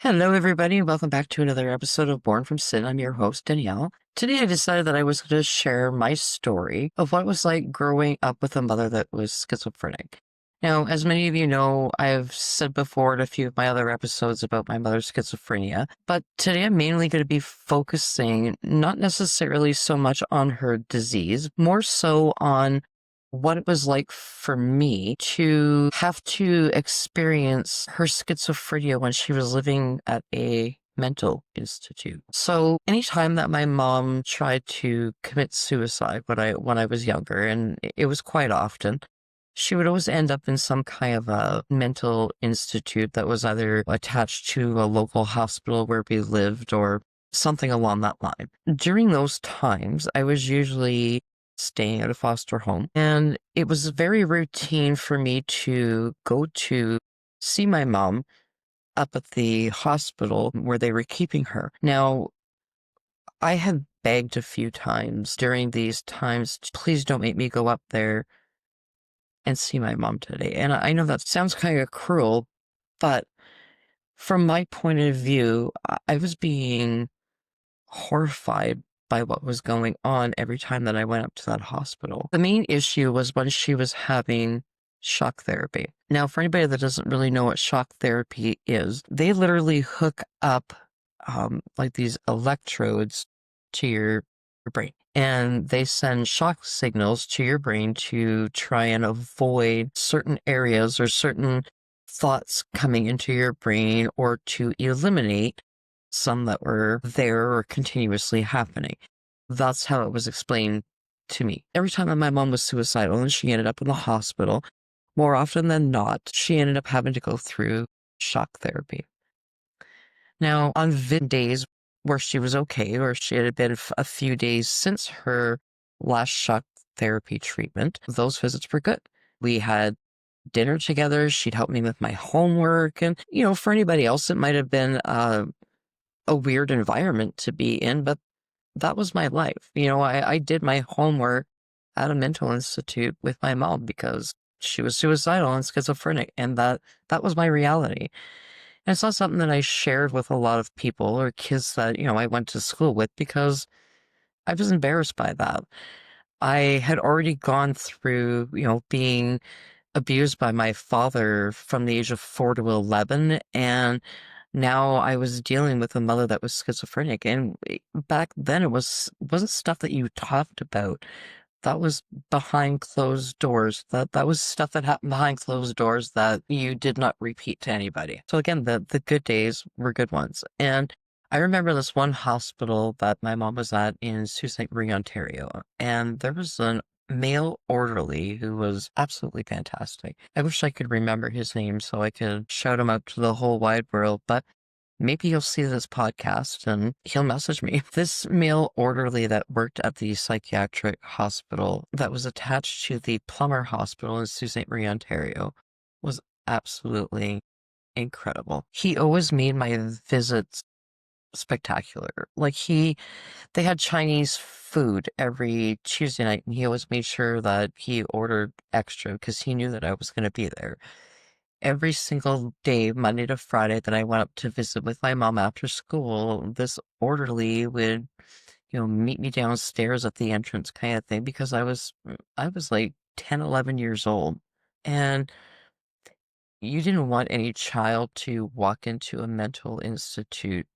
Hello, everybody. Welcome back to another episode of Born from Sin. I'm your host, Danielle. Today, I decided that I was going to share my story of what it was like growing up with a mother that was schizophrenic. Now, as many of you know, I've said before in a few of my other episodes about my mother's schizophrenia, but today I'm mainly going to be focusing not necessarily so much on her disease, more so on what it was like for me to have to experience her schizophrenia when she was living at a mental institute. So anytime that my mom tried to commit suicide when I was younger, and it was quite often, she would always end up in some kind of a mental institute that was either attached to a local hospital where we lived or something along that line. During those times, I was usually staying at a foster home, and it was very routine for me to go to see my mom up at the hospital where they were keeping her. Now, I had begged a few times during these times, please don't make me go up there and see my mom today. And I know that sounds kind of cruel, but from my point of view, I was being horrified by what was going on every time that I went up to that hospital. The main issue was when she was having shock therapy. Now, for anybody that doesn't really know what shock therapy is, they literally hook up like these electrodes to your brain, and they send shock signals to your brain to try and avoid certain areas or certain thoughts coming into your brain, or to eliminate some that were there or continuously happening. That's how it was explained to me. Every time that my mom was suicidal and she ended up in the hospital, more often than not, she ended up having to go through shock therapy. Now, on days where she was okay, or she had been a few days since her last shock therapy treatment, those visits were good. We had dinner together. She'd help me with my homework. And, for anybody else, it might have been a weird environment to be in, but that was my life. I did my homework at a mental institute with my mom because she was suicidal and schizophrenic, and that was my reality. And it's not something that I shared with a lot of people or kids that, I went to school with, because I was embarrassed by that. I had already gone through, being abused by my father from the age of 4 to 11, and now I was dealing with a mother that was schizophrenic. And back then wasn't stuff that you talked about. That was behind closed doors. That was stuff that happened behind closed doors that you did not repeat to anybody. So again, the good days were good ones. And I remember this one hospital that my mom was at in Sault Ste. Marie, Ontario, and there was a male orderly who was absolutely fantastic. I wish I could remember his name so I could shout him out to the whole wide world, but maybe he'll see this podcast and he'll message me. This male orderly that worked at the psychiatric hospital that was attached to the Plummer Hospital in Sault Ste. Marie, Ontario, was absolutely incredible. He always made my visits spectacular. They had Chinese food every Tuesday night, and he always made sure that he ordered extra because he knew that I was going to be there. Every single day, Monday to Friday, that I went up to visit with my mom after school, this orderly would, meet me downstairs at the entrance kind of thing, because I was like 10, 11 years old. And you didn't want any child to walk into a mental institute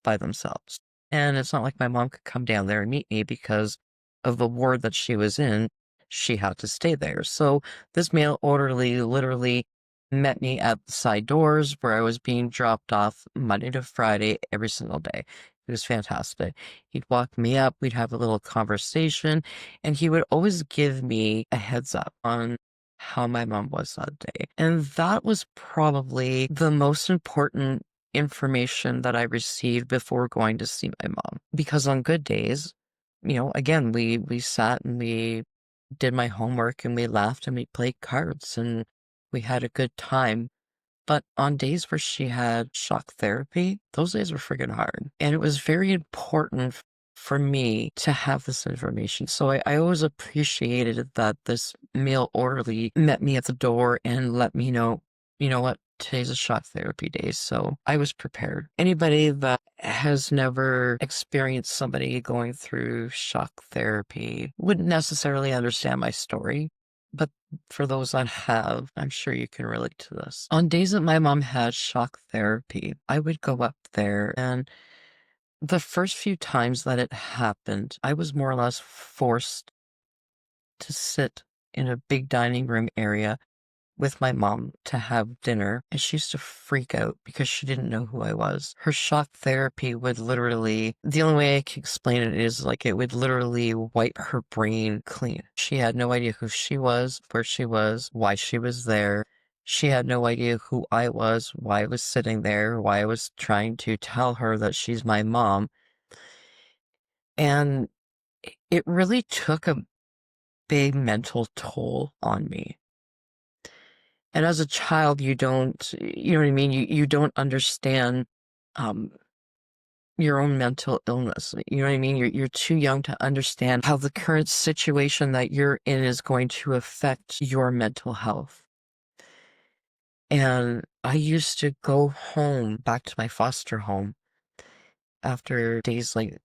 by themselves. And it's not like my mom could come down there and meet me because of the ward that she was in. She had to stay there. So this male orderly literally met me at the side doors where I was being dropped off Monday to Friday every single day. It was fantastic. He'd walk me up, we'd have a little conversation, and he would always give me a heads up on how my mom was that day. And that was probably the most important information that I received before going to see my mom. Because on good days, again, we sat and we did my homework and we laughed and we played cards and we had a good time. But on days where she had shock therapy, those days were friggin' hard. And it was very important for me to have this information. So I always appreciated that this male orderly met me at the door and let me know, you know what, today's a shock therapy day, so I was prepared. Anybody that has never experienced somebody going through shock therapy wouldn't necessarily understand my story. But for those that have, I'm sure you can relate to this. On days that my mom had shock therapy, I would go up there, and the first few times that it happened, I was more or less forced to sit in a big dining room area with my mom to have dinner, and she used to freak out because she didn't know who I was. Her shock therapy would literally, the only way I can explain it is like it would literally wipe her brain clean. She had no idea who she was, where she was, why she was there. She had no idea who I was, why I was sitting there, why I was trying to tell her that she's my mom. And it really took a big mental toll on me. And as a child, you don't, you know what I mean? You don't understand um, your own mental illness. You know what I mean? You're too young to understand how the current situation that you're in is going to affect your mental health. And I used to go home, back to my foster home, after days like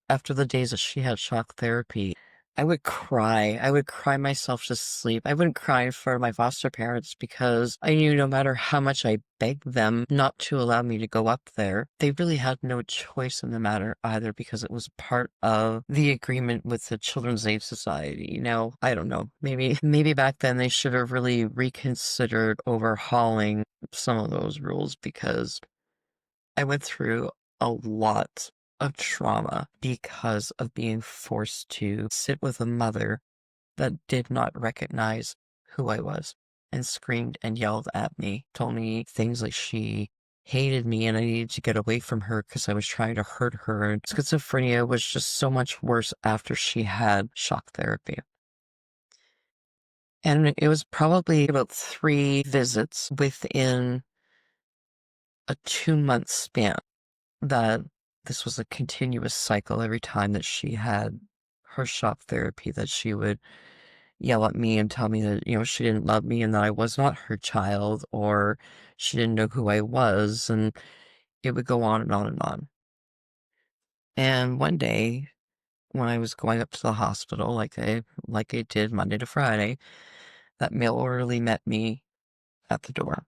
after the days that she had shock therapy. I would cry. I would cry myself to sleep. I wouldn't cry for my foster parents because I knew no matter how much I begged them not to allow me to go up there, they really had no choice in the matter either because it was part of the agreement with the Children's Aid Society. Now, I don't know. Maybe back then they should have really reconsidered overhauling some of those rules because I went through a lot of trauma because of being forced to sit with a mother that did not recognize who I was and screamed and yelled at me, told me things like she hated me and I needed to get away from her because I was trying to hurt her. And schizophrenia was just so much worse after she had shock therapy. And it was probably about 3 visits within a 2-month span that this was a continuous cycle every time that she had her shock therapy, that she would yell at me and tell me that, she didn't love me and that I was not her child, or she didn't know who I was, and it would go on and on and on. And one day, when I was going up to the hospital, like I did Monday to Friday, that male orderly met me at the door.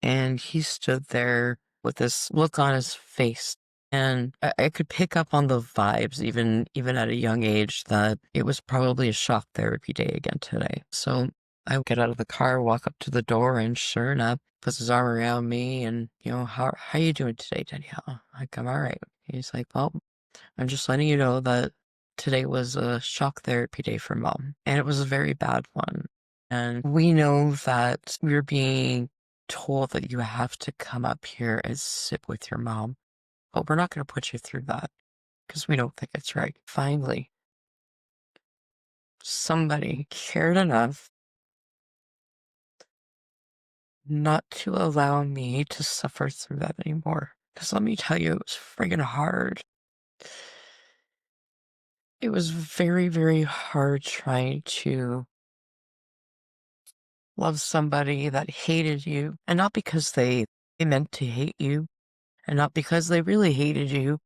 And he stood there with this look on his face. And I could pick up on the vibes, even at a young age, that it was probably a shock therapy day again today. So I get out of the car, walk up to the door, and sure enough, puts his arm around me and, how you doing today, Danielle? I'm all right. He's like, well, I'm just letting you know that today was a shock therapy day for mom. And it was a very bad one. And we know that we're being told that you have to come up here and sit with your mom. But we're not going to put you through that because we don't think it's right. Finally, somebody cared enough not to allow me to suffer through that anymore. Because let me tell you, it was friggin' hard. It was very, very hard trying to love somebody that hated you, and not because they meant to hate you, and not because they really hated you,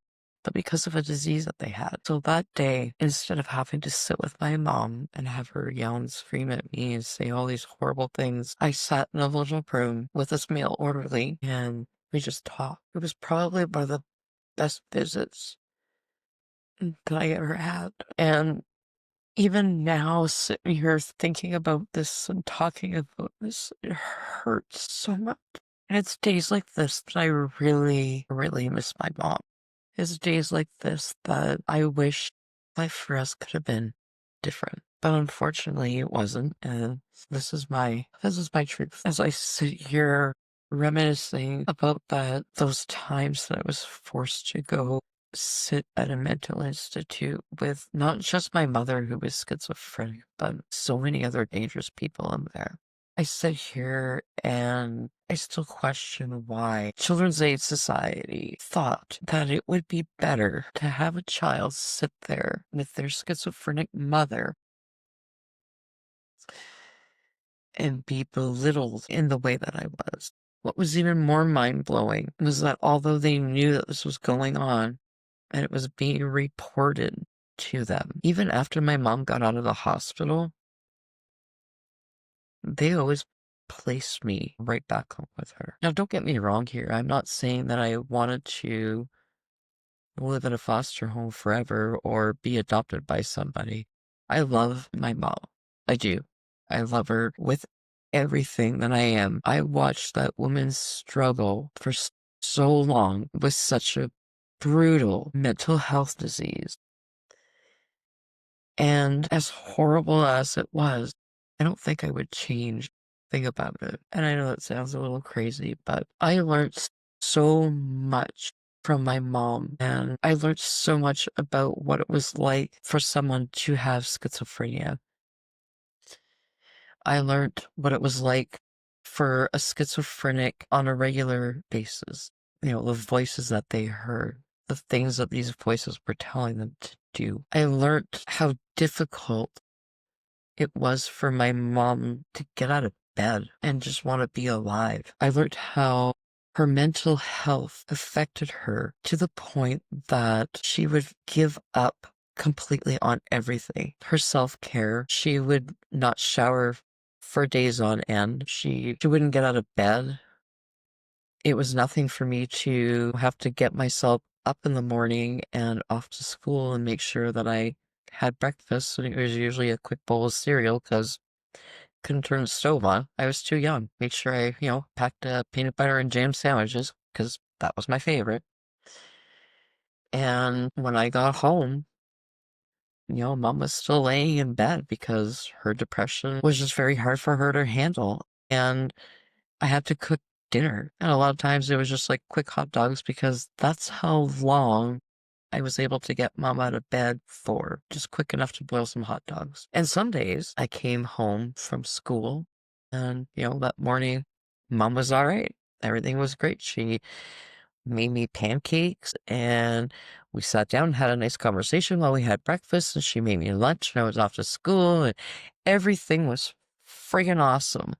but because of a disease that they had. So that day, instead of having to sit with my mom and have her yell and scream at me and say all these horrible things, I sat in a little room with this male orderly and we just talked. It was probably one of the best visits that I ever had. And even now, sitting here thinking about this and talking about this, it hurts so much. And it's days like this that I really, really miss my mom. It's days like this that I wish life for us could have been different. But unfortunately it wasn't, and this is my truth. As I sit here reminiscing about those times that I was forced to go sit at a mental institute with not just my mother who was schizophrenic, but so many other dangerous people in there. I sit here and I still question why Children's Aid Society thought that it would be better to have a child sit there with their schizophrenic mother and be belittled in the way that I was. What was even more mind-blowing was that although they knew that this was going on and it was being reported to them, even after my mom got out of the hospital, they always placed me right back home with her. Now, don't get me wrong here. I'm not saying that I wanted to live in a foster home forever or be adopted by somebody. I love my mom. I do. I love her with everything that I am. I watched that woman struggle for so long with such a brutal mental health disease. And as horrible as it was, I don't think I would change a thing about it. And I know that sounds a little crazy, but I learned so much from my mom, and I learned so much about what it was like for someone to have schizophrenia. I learned what it was like for a schizophrenic on a regular basis. The voices that they heard, the things that these voices were telling them to do. I learned how difficult it was for my mom to get out of bed and just want to be alive. I learned how her mental health affected her to the point that she would give up completely on everything. Her self-care, she would not shower for days on end. She wouldn't get out of bed. It was nothing for me to have to get myself up in the morning and off to school and make sure that I had breakfast. And it was usually a quick bowl of cereal because couldn't turn the stove on. I was too young. Make sure I, packed peanut butter and jam sandwiches because that was my favorite. And when I got home, mom was still laying in bed because her depression was just very hard for her to handle. And I had to cook dinner. And a lot of times it was just like quick hot dogs because that's how long I was able to get mom out of bed for, just quick enough to boil some hot dogs. And some days I came home from school and, that morning mom was all right. Everything was great. She made me pancakes and we sat down and had a nice conversation while we had breakfast, and she made me lunch and I was off to school and everything was friggin' awesome.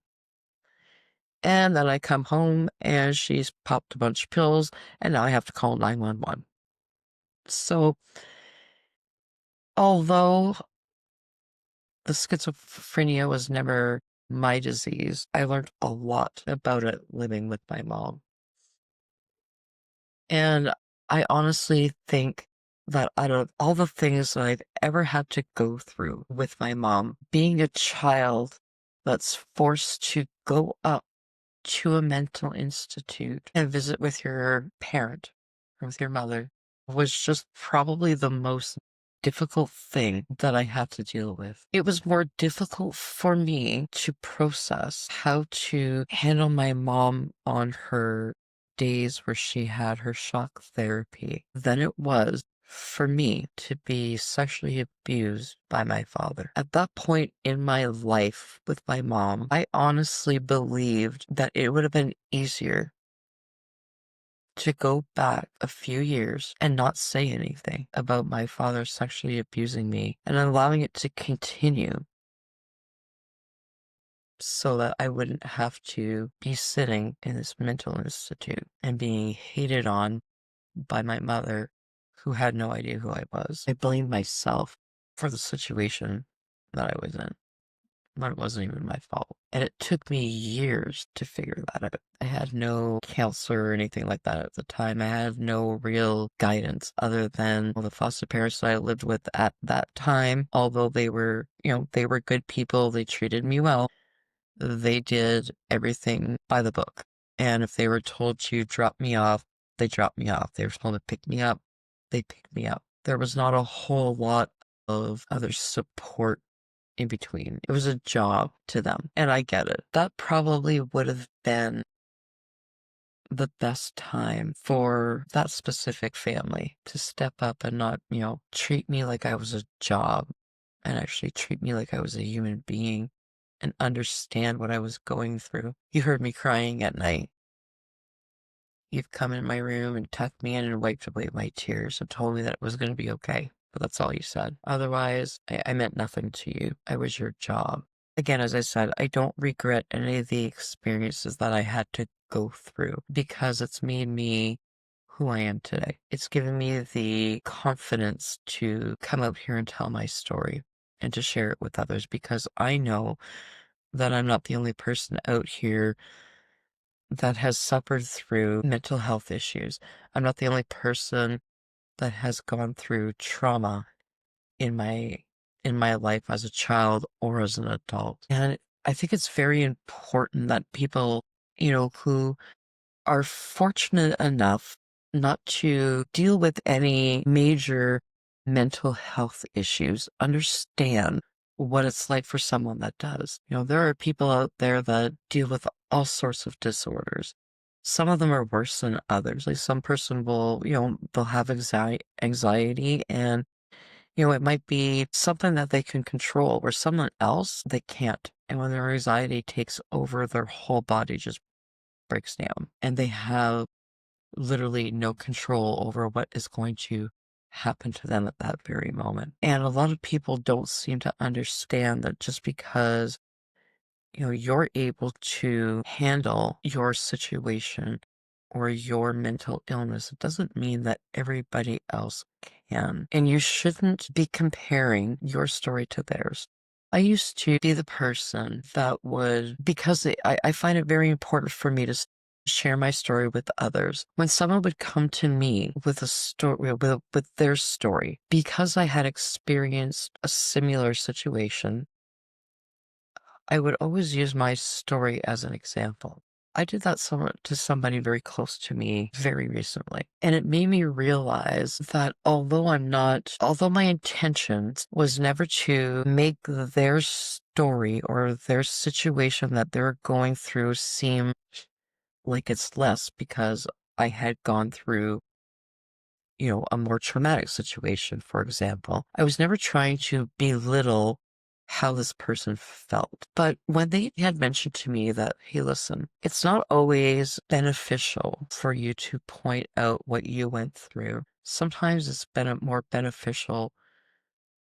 And then I come home and she's popped a bunch of pills and now I have to call 911. So, although the schizophrenia was never my disease, I learned a lot about it living with my mom. And I honestly think that out of all the things that I've ever had to go through with my mom, being a child that's forced to go up to a mental institute and visit with your parent or with your mother was just probably the most difficult thing that I had to deal with. It was more difficult for me to process how to handle my mom on her days where she had her shock therapy than it was for me to be sexually abused by my father. At that point in my life with my mom, I honestly believed that it would have been easier to go back a few years and not say anything about my father sexually abusing me and allowing it to continue so that I wouldn't have to be sitting in this mental institute and being hated on by my mother, who had no idea who I was. I blamed myself for the situation that I was in, but it wasn't even my fault. And it took me years to figure that out. I had no counselor or anything like that at the time. I had no real guidance other than the foster parents that I lived with at that time. Although they were, they were good people, they treated me well. They did everything by the book. And if they were told to drop me off, they dropped me off. They were told to pick me up, they picked me up. There was not a whole lot of other support in between. It was a job to them, and I get it. That probably would have been the best time for that specific family to step up and not, treat me like I was a job and actually treat me like I was a human being and understand what I was going through. You heard me crying at night. You've come in my room and tucked me in and wiped away my tears and told me that it was going to be okay. But that's all you said. Otherwise, I meant nothing to you. I was your job. Again, as I said, I don't regret any of the experiences that I had to go through because it's made me who I am today. It's given me the confidence to come out here and tell my story and to share it with others because I know that I'm not the only person out here that has suffered through mental health issues. I'm not the only person that has gone through trauma in my life as a child or as an adult. And I think it's very important that people, who are fortunate enough not to deal with any major mental health issues understand what it's like for someone that does. There are people out there that deal with all sorts of disorders. Some of them are worse than others. Like some person will, they'll have anxiety and it might be something that they can control, where someone else, they can't. And when their anxiety takes over, their whole body just breaks down. And they have literally no control over what is going to happen to them at that very moment. And a lot of people don't seem to understand that just because you're able to handle your situation or your mental illness, it doesn't mean that everybody else can. And you shouldn't be comparing your story to theirs. I used to be the person that would, because I find it very important for me to share my story with others. When someone would come to me with a story, with their story, because I had experienced a similar situation, I would always use my story as an example. I did that to somebody very close to me very recently. And it made me realize that although my intentions was never to make their story or their situation that they're going through seem like it's less because I had gone through a more traumatic situation, for example. I was never trying to belittle how this person felt. But when they had mentioned to me that, hey, listen, it's not always beneficial for you to point out what you went through. Sometimes it's been more beneficial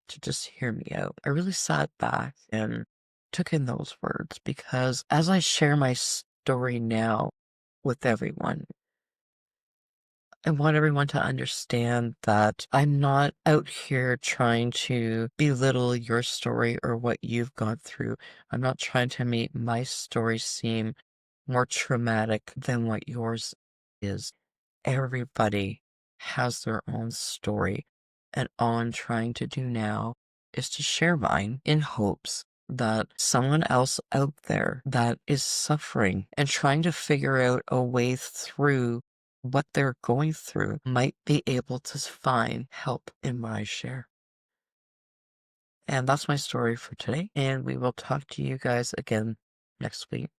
to just hear me out. I really sat back and took in those words because as I share my story now with everyone, I want everyone to understand that I'm not out here trying to belittle your story or what you've gone through. I'm not trying to make my story seem more traumatic than what yours is. Everybody has their own story, and all I'm trying to do now is to share mine in hopes that someone else out there that is suffering and trying to figure out a way through what they're going through might be able to find help in my share. And that's my story for today, and we will talk to you guys again next week.